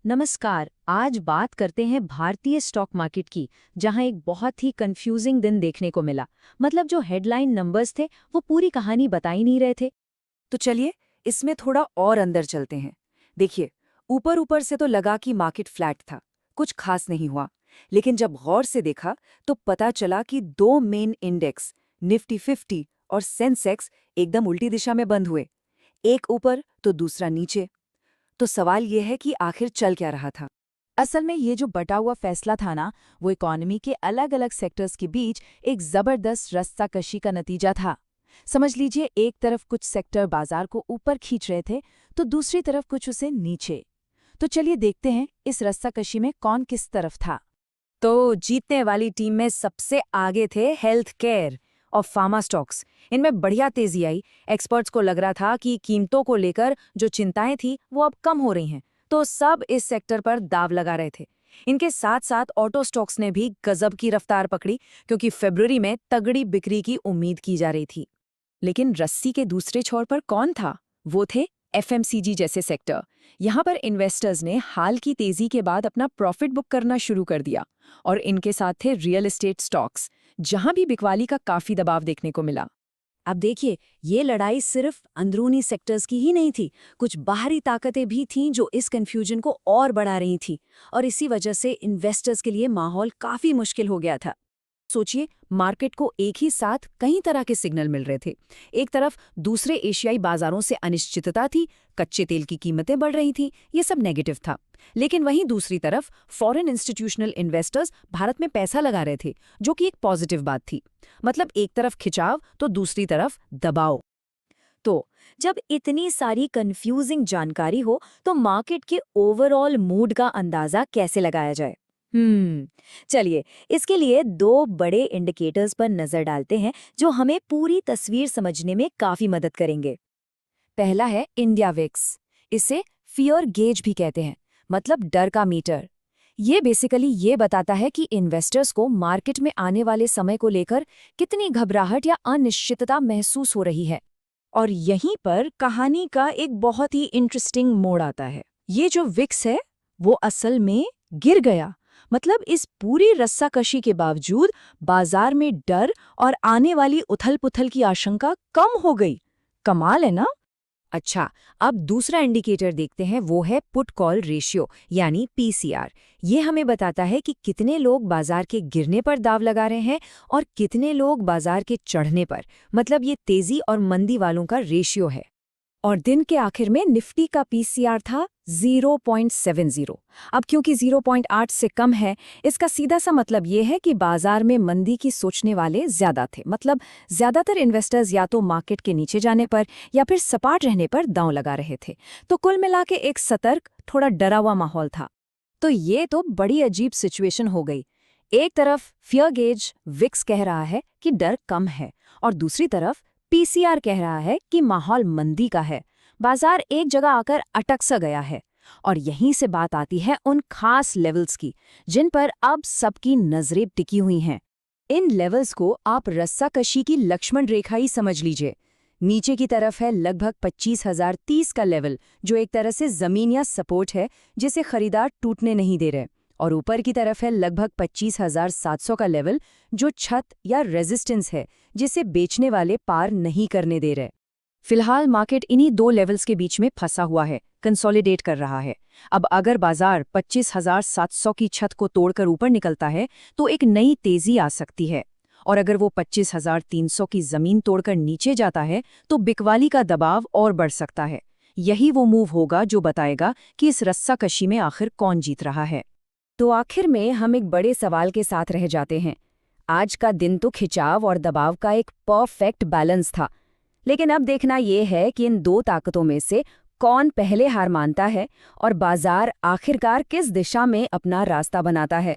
नमस्कार। आज बात करते हैं भारतीय स्टॉक मार्केट की, जहां एक बहुत ही कंफ्यूजिंग दिन देखने को मिला। मतलब जो हेडलाइन नंबर्स थे वो पूरी कहानी बता ही नहीं रहे थे। तो चलिए इसमें थोड़ा और अंदर चलते हैं। देखिए, ऊपर ऊपर से तो लगा कि मार्केट फ्लैट था, कुछ खास नहीं हुआ। लेकिन जब गौर से देखा तो पता चला कि दो मेन इंडेक्स, निफ्टी 50 और सेंसेक्स, एकदम उल्टी दिशा में बंद हुए। एक ऊपर तो दूसरा नीचे। तो सवाल यह है कि आखिर चल क्या रहा था। असल में ये जो बटा हुआ फैसला था ना, वो इकोनॉमी के अलग अलग सेक्टर्स के बीच एक जबरदस्त रस्साकशी का नतीजा था। समझ लीजिए, एक तरफ कुछ सेक्टर बाजार को ऊपर खींच रहे थे तो दूसरी तरफ कुछ उसे नीचे। तो चलिए देखते हैं इस रस्साकशी में कौन किस तरफ था। तो जीतने वाली टीम में सबसे आगे थे हेल्थ केयर और फार्मा स्टॉक्स। इनमें बढ़िया तेजी आई। एक्सपर्ट्स को लग रहा था कि कीमतों को लेकर जो चिंताएं थी वो अब कम हो रही हैं, तो सब इस सेक्टर पर दाव लगा रहे थे। इनके साथ साथ ऑटो स्टॉक्स ने भी गजब की रफ्तार पकड़ी, क्योंकि फरवरी में तगड़ी बिक्री की उम्मीद की जा रही थी। लेकिन रस्सी के दूसरे छोर पर कौन था? वो थे एफएमसीजी जैसे सेक्टर। यहाँ पर इन्वेस्टर्स ने हाल की तेजी के बाद अपना प्रॉफिट बुक करना शुरू कर दिया। और इनके साथ थे रियल एस्टेट स्टॉक्स, जहां भी बिकवाली का काफी दबाव देखने को मिला। अब देखिए, ये लड़ाई सिर्फ अंदरूनी सेक्टर्स की ही नहीं थी। कुछ बाहरी ताकतें भी थीं जो इस कंफ्यूजन को और बढ़ा रही थीं, और इसी वजह से इन्वेस्टर्स के लिए माहौल काफी मुश्किल हो गया था। सोचिए, मार्केट को एक ही साथ कई तरह के सिग्नल मिल रहे थे। एक तरफ दूसरे एशियाई बाजारों से अनिश्चितता थी, कच्चे तेल की कीमतें बढ़ रही थीं, ये सब नेगेटिव था। लेकिन वहीं दूसरी तरफ फॉरेन इंस्टीट्यूशनल इन्वेस्टर्स भारत में पैसा लगा रहे थे, जो कि एक पॉजिटिव बात थी। मतलब एक तरफ खिंचाव तो दूसरी तरफ दबाव। तो जब इतनी सारी कंफ्यूजिंग जानकारी हो, तो मार्केट के ओवरऑल मूड का अंदाजा कैसे लगाया जाए? चलिए, इसके लिए दो बड़े इंडिकेटर्स पर नजर डालते हैं जो हमें पूरी तस्वीर समझने में काफी मदद करेंगे। पहला है इंडिया विक्स। इसे फियर गेज भी कहते हैं, मतलब डर का मीटर। ये बेसिकली ये बताता है कि इन्वेस्टर्स को मार्केट में आने वाले समय को लेकर कितनी घबराहट या अनिश्चितता महसूस हो रही है। और यहीं पर कहानी का एक बहुत ही इंटरेस्टिंग मोड़ आता है। ये जो विक्स है वो असल में गिर गया। मतलब इस पूरी रस्साकशी के बावजूद बाजार में डर और आने वाली उथल-पुथल की आशंका कम हो गई। कमाल है ना? अच्छा, अब दूसरा इंडिकेटर देखते हैं, वो है पुट कॉल रेशियो यानी पीसीआर। ये हमें बताता है कि कितने लोग बाजार के गिरने पर दाव लगा रहे हैं और कितने लोग बाजार के चढ़ने पर। मतलब ये तेजी और मंदी वालों का रेशियो है। और दिन के आखिर में निफ्टी का पीसीआर था 0.70। अब क्योंकि 0.8 से कम है, इसका सीधा सा मतलब ये है कि बाजार में मंदी की सोचने वाले ज्यादा थे। मतलब ज्यादातर इन्वेस्टर्स या तो मार्केट के नीचे जाने पर या फिर सपाट रहने पर दांव लगा रहे थे। तो कुल मिला के एक सतर्क, थोड़ा डरा हुआ माहौल था। तो ये तो बड़ी अजीब सिचुएशन हो गई। एक तरफ फियर गेज विक्स कह रहा है कि डर कम है, और दूसरी तरफ पीसीआर कह रहा है कि माहौल मंदी का है। बाजार एक जगह आकर अटक सा गया है। और यहीं से बात आती है उन खास लेवल्स की, जिन पर अब सबकी नजरें टिकी हुई हैं। इन लेवल्स को आप रस्साकशी की लक्ष्मण रेखा ही समझ लीजिए। नीचे की तरफ है लगभग 25,030 का लेवल, जो एक तरह से जमीन या सपोर्ट है, जिसे खरीदार टूटने नहीं दे रहे। और ऊपर की तरफ है लगभग 25,700 का लेवल, जो छत या रेजिस्टेंस है, जिसे बेचने वाले पार नहीं करने दे रहे। फिलहाल मार्केट इन्हीं दो लेवल्स के बीच में फंसा हुआ है, कंसोलिडेट कर रहा है। अब अगर बाजार 25,700 की छत को तोड़कर ऊपर निकलता है तो एक नई तेजी आ सकती है, और अगर वो 25,300 की जमीन तोड़कर नीचे जाता है तो बिकवाली का दबाव और बढ़ सकता है। यही वो मूव होगा जो बताएगा कि इस रस्साकशी में आखिर कौन जीत रहा है। तो आखिर में हम एक बड़े सवाल के साथ रह जाते हैं। आज का दिन तो खिंचाव और दबाव का एक परफेक्ट बैलेंस था, लेकिन अब देखना यह है कि इन दो ताकतों में से कौन पहले हार मानता है और बाजार आखिरकार किस दिशा में अपना रास्ता बनाता है।